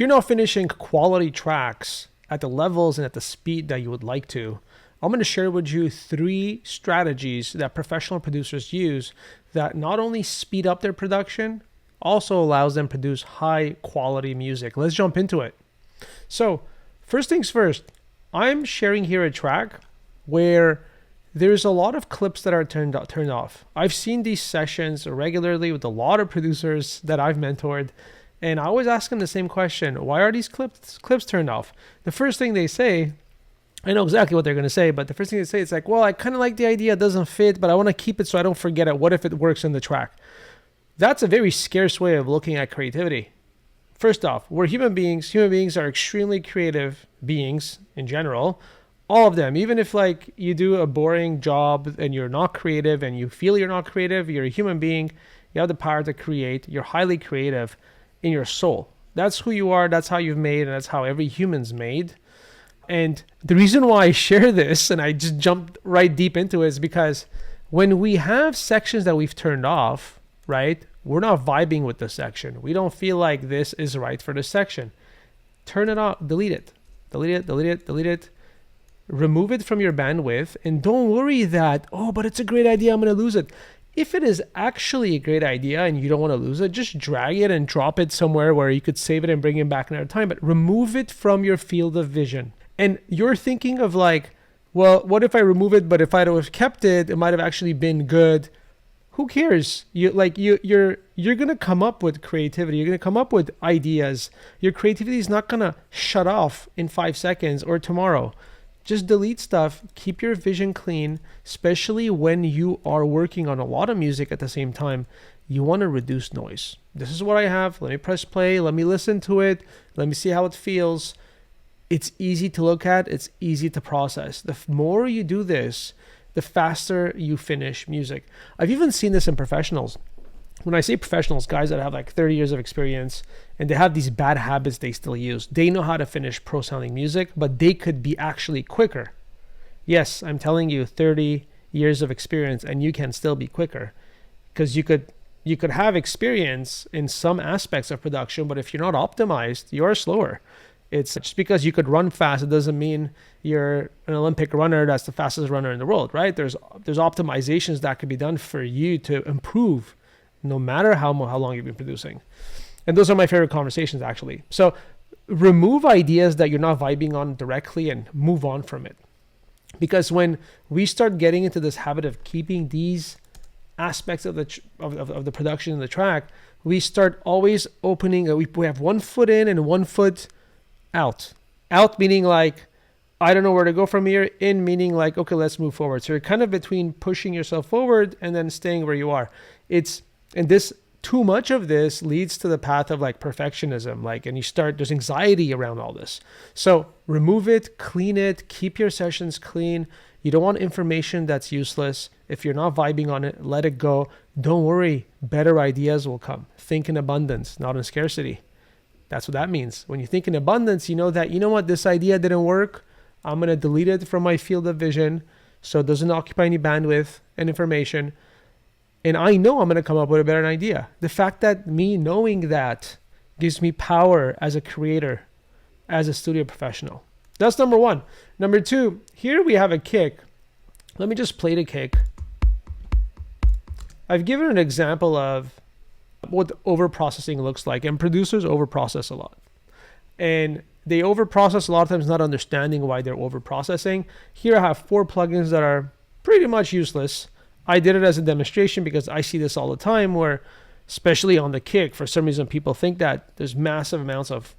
you're not finishing quality tracks at the levels and at the speed that you would like to, I'm going to share with you 3 strategies that professional producers use that not only speed up their production, also allows them to produce high quality music. Let's jump into it. So first things first, I'm sharing here a track where there's a lot of clips that are turned off. I've seen these sessions regularly with a lot of producers that I've mentored, and I always ask them the same question: why are these clips turned off? The first thing they say, I know exactly what they're going to say, but the first thing they say is like, well, I kind of like the idea, it doesn't fit, but I want to keep it so I don't forget it. What if it works in the track? That's a very scarce way of looking at creativity. First off, we're human beings. Human beings are extremely creative beings in general. All of them. Even if like you do a boring job and you're not creative and you feel you're not creative, you're a human being. You have the power to create. You're highly creative in your soul. That's who you are. That's how you've made, and that's how every human's made. And the reason why I share this and I just jumped right deep into it is because when we have sections that we've turned off, right, we're not vibing with the section. We don't feel like this is right for the section. Turn it off, delete it. Remove it from your bandwidth, and don't worry that, oh, but it's a great idea, I'm going to lose it. If it is actually a great idea and you don't want to lose it, just drag it and drop it somewhere where you could save it and bring it back another time, but remove it from your field of vision. And you're thinking of like, well, what if I remove it, but if I'd have kept it, it might have actually been good. Who cares? You're going to come up with creativity. You're going to come up with ideas. Your creativity is not going to shut off in 5 seconds or tomorrow. Just delete stuff, keep your vision clean, especially when you are working on a lot of music at the same time. You want to reduce noise. This is what I have. Let me press play. Let me listen to it. Let me see how it feels. It's easy to look at. It's easy to process. The more you do this, the faster you finish music. I've even seen this in professionals. When I say professionals, guys that have like 30 years of experience and they have these bad habits they still use. They know how to finish pro sounding music, but they could be actually quicker. Yes, I'm telling you, 30 years of experience and you can still be quicker, because you could have experience in some aspects of production, but if you're not optimized, you're slower. It's just because you could run fast, it doesn't mean you're an Olympic runner that's the fastest runner in the world, right? There's optimizations that could be done for you to improve no matter how long you've been producing. And those are my favorite conversations, actually. So remove ideas that you're not vibing on directly and move on from it. Because when we start getting into this habit of keeping these aspects of the production and the track, we start always opening, we have 1 foot in and 1 foot out. Out meaning like, I don't know where to go from here. In meaning like, okay, let's move forward. So you're kind of between pushing yourself forward and then staying where you are. And this, too much of this leads to the path of like perfectionism, there's anxiety around all this. So remove it, clean it, keep your sessions clean. You don't want information that's useless. If you're not vibing on it, let it go. Don't worry, better ideas will come. Think in abundance, not in scarcity. That's what that means. When you think in abundance, you know that, you know what, this idea didn't work. I'm going to delete it from my field of vision so it doesn't occupy any bandwidth and information. And I know I'm going to come up with a better idea. The fact that me knowing that gives me power as a creator, as a studio professional. That's number 1. Number 2, here we have a kick. Let me just play the kick. I've given an example of what overprocessing looks like, and producers overprocess a lot. And they overprocess a lot of times not understanding why they're overprocessing. Here I have 4 plugins that are pretty much useless. I did it as a demonstration because I see this all the time where, especially on the kick, for some reason people think that there's massive amounts of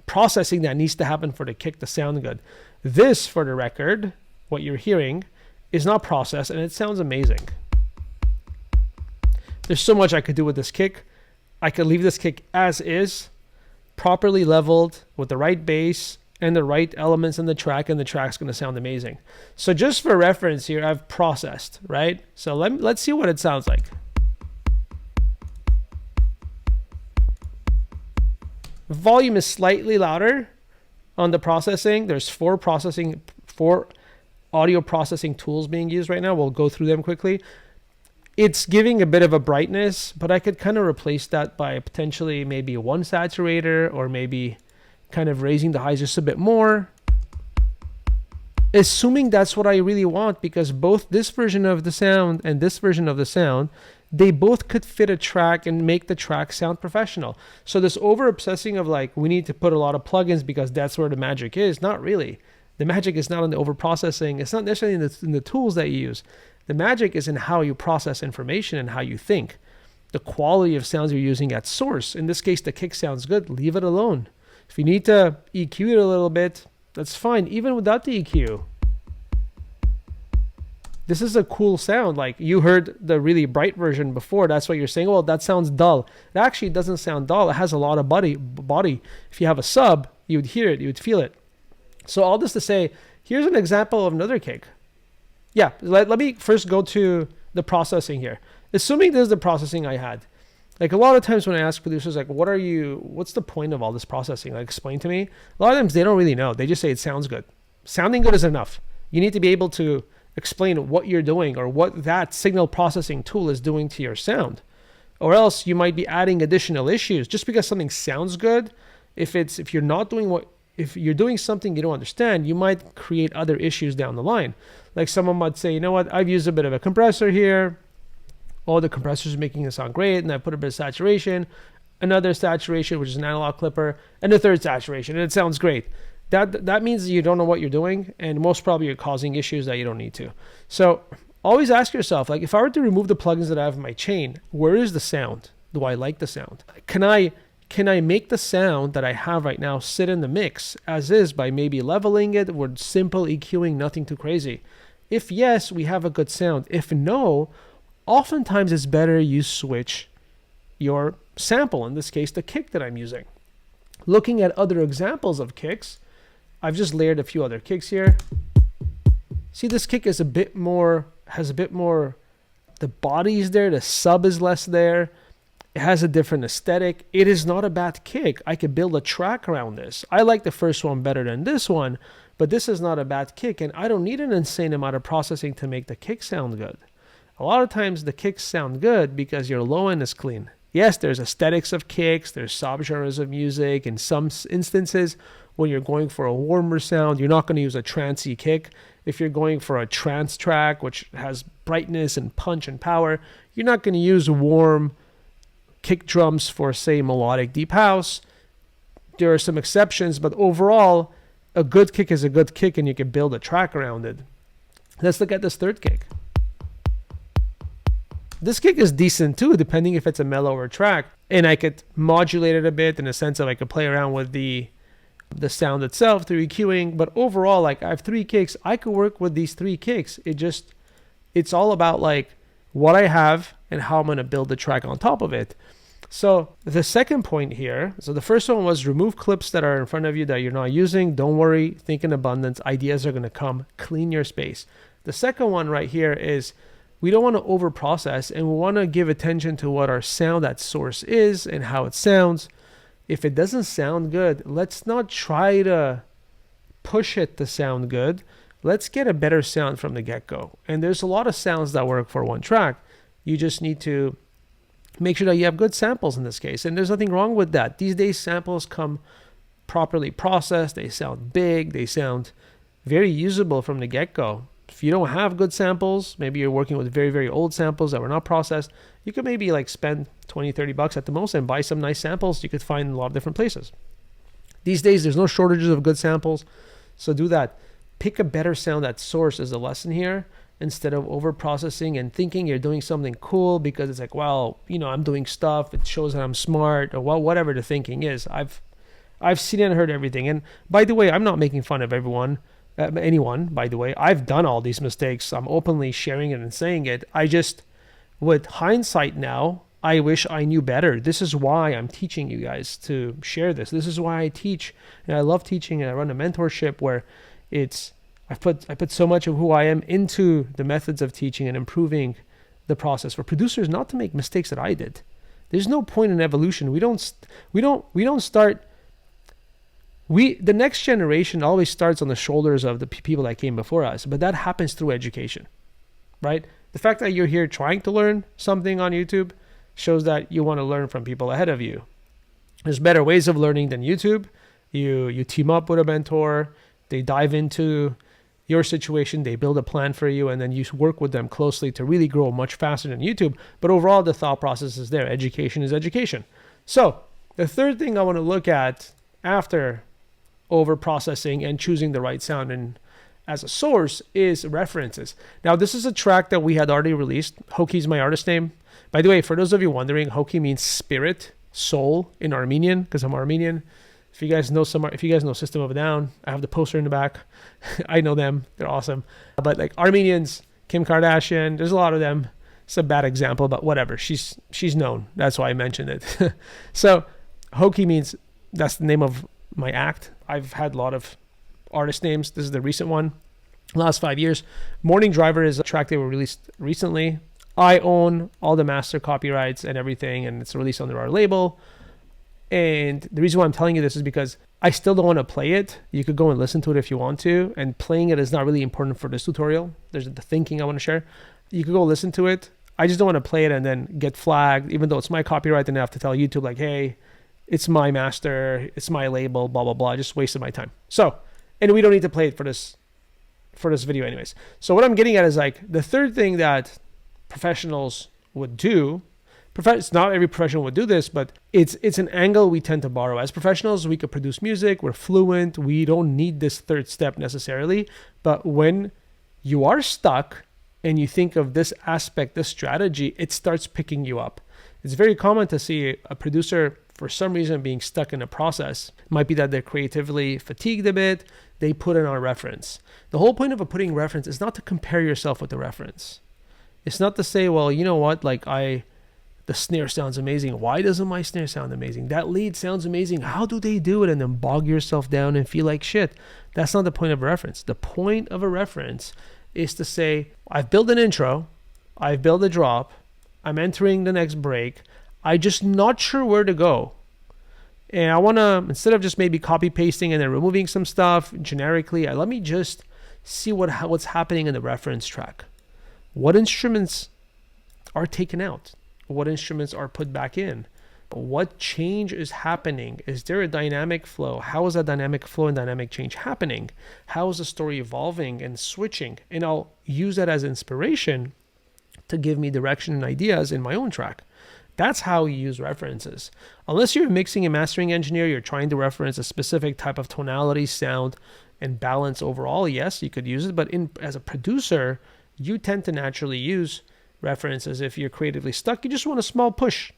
processing that needs to happen for the kick to sound good. This, for the record, what you're hearing, is not processed and it sounds amazing. There's so much I could do with this kick. I could leave this kick as is, properly leveled with the right bass and the right elements in the track, and the track's going to sound amazing. So just for reference here, I've processed, right? So let's see what it sounds like. Volume is slightly louder on the processing. There's 4 audio processing tools being used right now. We'll go through them quickly. It's giving a bit of a brightness, but I could kind of replace that by potentially maybe 1 saturator or maybe kind of raising the highs just a bit more, assuming that's what I really want, because both this version of the sound and this version of the sound, they both could fit a track and make the track sound professional. So this over obsessing of like, we need to put a lot of plugins because that's where the magic is, not really. The magic is not in the overprocessing. It's not necessarily in the tools that you use. The magic is in how you process information and how you think. The quality of sounds you're using at source. In this case, the kick sounds good. Leave it alone. If you need to EQ it a little bit, that's fine, even without the EQ. This is a cool sound. Like, you heard the really bright version before. That's what you're saying. Well, that sounds dull. It actually doesn't sound dull. It has a lot of body. If you have a sub, you would hear it. You would feel it. So all this to say, here's an example of another kick. Yeah, let me first go to the processing here. Assuming this is the processing I had. Like, a lot of times when I ask producers, like, what's the point of all this processing? Like, explain to me. A lot of times they don't really know. They just say it sounds good. Sounding good is enough. You need to be able to explain what you're doing or what that signal processing tool is doing to your sound. Or else you might be adding additional issues. Just because something sounds good, if you're doing something you don't understand, you might create other issues down the line. Like, someone might say, you know what, I've used a bit of a compressor here. Oh, the compressor's making it sound great, and I put a bit of saturation, another saturation, which is an analog clipper, and a third saturation, and it sounds great. That means you don't know what you're doing, and most probably you're causing issues that you don't need to. So always ask yourself, like, if I were to remove the plugins that I have in my chain, where is the sound? Do I like the sound? Can I make the sound that I have right now sit in the mix as is by maybe leveling it with simple EQing, nothing too crazy? If yes, we have a good sound. If no, oftentimes it's better you switch your sample, in this case, the kick that I'm using. Looking at other examples of kicks, I've just layered a few other kicks here. See, this kick is has a bit more, the body is there, the sub is less there. It has a different aesthetic. It is not a bad kick. I could build a track around this. I like the first one better than this one, but this is not a bad kick, and I don't need an insane amount of processing to make the kick sound good. A lot of times the kicks sound good because your low end is clean. Yes, there's aesthetics of kicks, there's subgenres of music. In some instances, when you're going for a warmer sound, you're not going to use a trancey kick. If you're going for a trance track, which has brightness and punch and power, you're not going to use warm kick drums for, say, melodic deep house. There are some exceptions, but overall, a good kick is a good kick, and you can build a track around it. Let's look at this third kick. This kick is decent too, depending if it's a mellower track. And I could modulate it a bit in the sense of I could play around with the sound itself through EQing. But overall, like, I have three kicks. I could work with these three kicks. It's all about like what I have and how I'm going to build the track on top of it. So the second point here, so the first one was remove clips that are in front of you that you're not using. Don't worry, think in abundance. Ideas are going to come. Clean your space. The second one right here is we don't want to overprocess, and we want to give attention to what our sound at source is and how it sounds. If it doesn't sound good, let's not try to push it to sound good. Let's get a better sound from the get-go. And there's a lot of sounds that work for one track. You just need to make sure that you have good samples in this case. And there's nothing wrong with that. These days, samples come properly processed. They sound big. They sound very usable from the get-go. If you don't have good samples, maybe you're working with very, very old samples that were not processed, you could maybe like spend $20-$30 at the most and buy some nice samples you could find in a lot of different places. These days, there's no shortages of good samples, so do that. Pick a better sound at source is the lesson here, instead of over-processing and thinking you're doing something cool because it's like, well, I'm doing stuff, it shows that I'm smart, or whatever the thinking is. I've seen and heard everything. And by the way, I'm not making fun of anyone, by the way. I've done all these mistakes. I'm openly sharing it and saying it. With hindsight now, I wish I knew better. This is why I'm teaching you guys to share this. This is why I teach, and I love teaching, and I run a mentorship where I put so much of who I am into the methods of teaching and improving the process for producers not to make mistakes that I did. There's no point in evolution. The next generation always starts on the shoulders of the people that came before us, but that happens through education, right? The fact that you're here trying to learn something on YouTube shows that you want to learn from people ahead of you. There's better ways of learning than YouTube. You team up with a mentor, they dive into your situation, they build a plan for you, and then you work with them closely to really grow much faster than YouTube. But overall, the thought process is there. Education is education. So the third thing I want to look at after overprocessing and choosing the right sound and as a source is references. Now, this is a track that we had already released. Hoki is my artist name. By the way, for those of you wondering, Hoki means spirit, soul in Armenian, because I'm Armenian. If you guys know System of a Down, I have the poster in the back. I know them. They're awesome. But like Armenians, Kim Kardashian, there's a lot of them. It's a bad example, but whatever. She's known. That's why I mentioned it. So Hoki means, that's the name of my act. I've had a lot of artist names. This is the recent one. Last 5 years. Morning Driver is a track they were released recently. I own all the master copyrights and everything, and it's released under our label. And the reason why I'm telling you this is because I still don't want to play it. You could go and listen to it if you want to, and playing it is not really important for this tutorial. There's the thinking I want to share. You could go listen to it. I just don't want to play it and then get flagged, even though it's my copyright, and I have to tell YouTube like, hey, it's my master, it's my label, blah, blah, blah. I just wasted my time. So, and we don't need to play it for this video anyways. So what I'm getting at is like the third thing that professionals would do. Not every professional would do this, but it's an angle we tend to borrow. As professionals, we could produce music, we're fluent, we don't need this third step necessarily. But when you are stuck and you think of this aspect, this strategy, it starts picking you up. It's very common to see a producer, for some reason, being stuck in a process. It might be that they're creatively fatigued a bit. They put in a reference. The whole point of putting reference is not to compare yourself with the reference. It's not to say, well, you know what, like the snare sounds amazing. Why doesn't my snare sound amazing? That lead sounds amazing. How do they do it? And then bog yourself down and feel like shit. That's not the point of a reference. The point of a reference is to say, I've built an intro. I've built a drop. I'm entering the next break. I'm just not sure where to go. And I want to, instead of just maybe copy pasting and then removing some stuff generically, let me just see what's happening in the reference track. What instruments are taken out? What instruments are put back in? What change is happening? Is there a dynamic flow? How is that dynamic flow and dynamic change happening? How is the story evolving and switching? And I'll use that as inspiration to give me direction and ideas in my own track. That's how you use references. Unless you're a mixing and mastering engineer, you're trying to reference a specific type of tonality, sound, and balance overall, yes, you could use it. But as a producer, you tend to naturally use references. If you're creatively stuck, you just want a small push,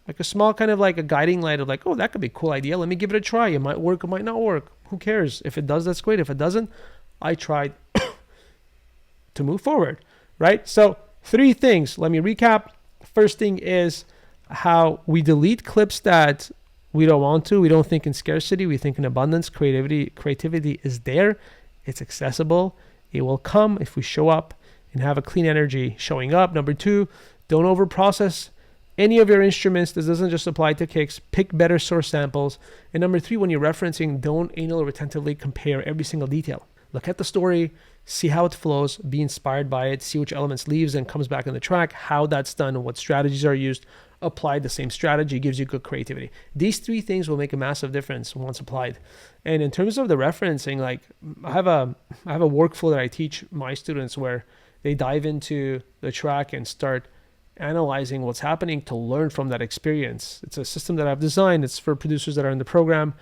like a small kind of like a guiding light of like, oh, that could be a cool idea. Let me give it a try. It might work, it might not work. Who cares? If it does, that's great. If it doesn't, I tried to move forward, right? So 3 things. Let me recap. First thing is how we delete clips that we don't want to. We don't think in scarcity. We think in abundance. Creativity is there. It's accessible. It will come if we show up and have a clean energy showing up. Number 2, don't overprocess any of your instruments. This doesn't just apply to kicks. Pick better source samples. And number 3, when you're referencing, don't anal retentively compare every single detail. Look at the story, see how it flows, be inspired by it, see which elements leaves and comes back in the track, how that's done, and what strategies are used. Apply the same strategy, gives you good creativity. These 3 things will make a massive difference once applied. And in terms of the referencing, like I have a workflow that I teach my students where they dive into the track and start analyzing what's happening to learn from that experience. It's a system that I've designed. It's for producers that are in the program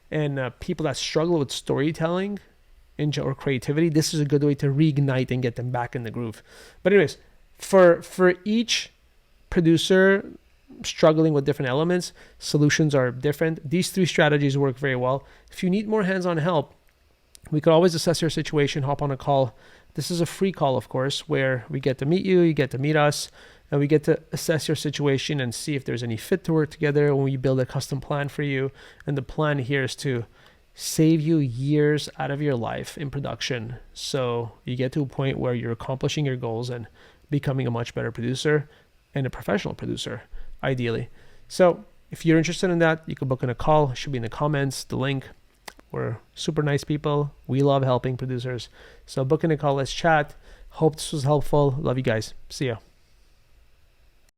and people that struggle with storytelling or creativity. This is a good way to reignite and get them back in the groove. But anyways, for each producer struggling with different elements, solutions are different. These 3 strategies work very well. If you need more hands-on help, we could always assess your situation, hop on a call. This is a free call, of course, where we get to meet you, you get to meet us, and we get to assess your situation and see if there's any fit to work together when we build a custom plan for you. And the plan here is to save you years out of your life in production. So you get to a point where you're accomplishing your goals and becoming a much better producer and a professional producer, ideally. So if you're interested in that, you can book in a call. It should be in the comments, the link. We're super nice people. We love helping producers. So book in a call, let's chat. Hope this was helpful. Love you guys. See ya.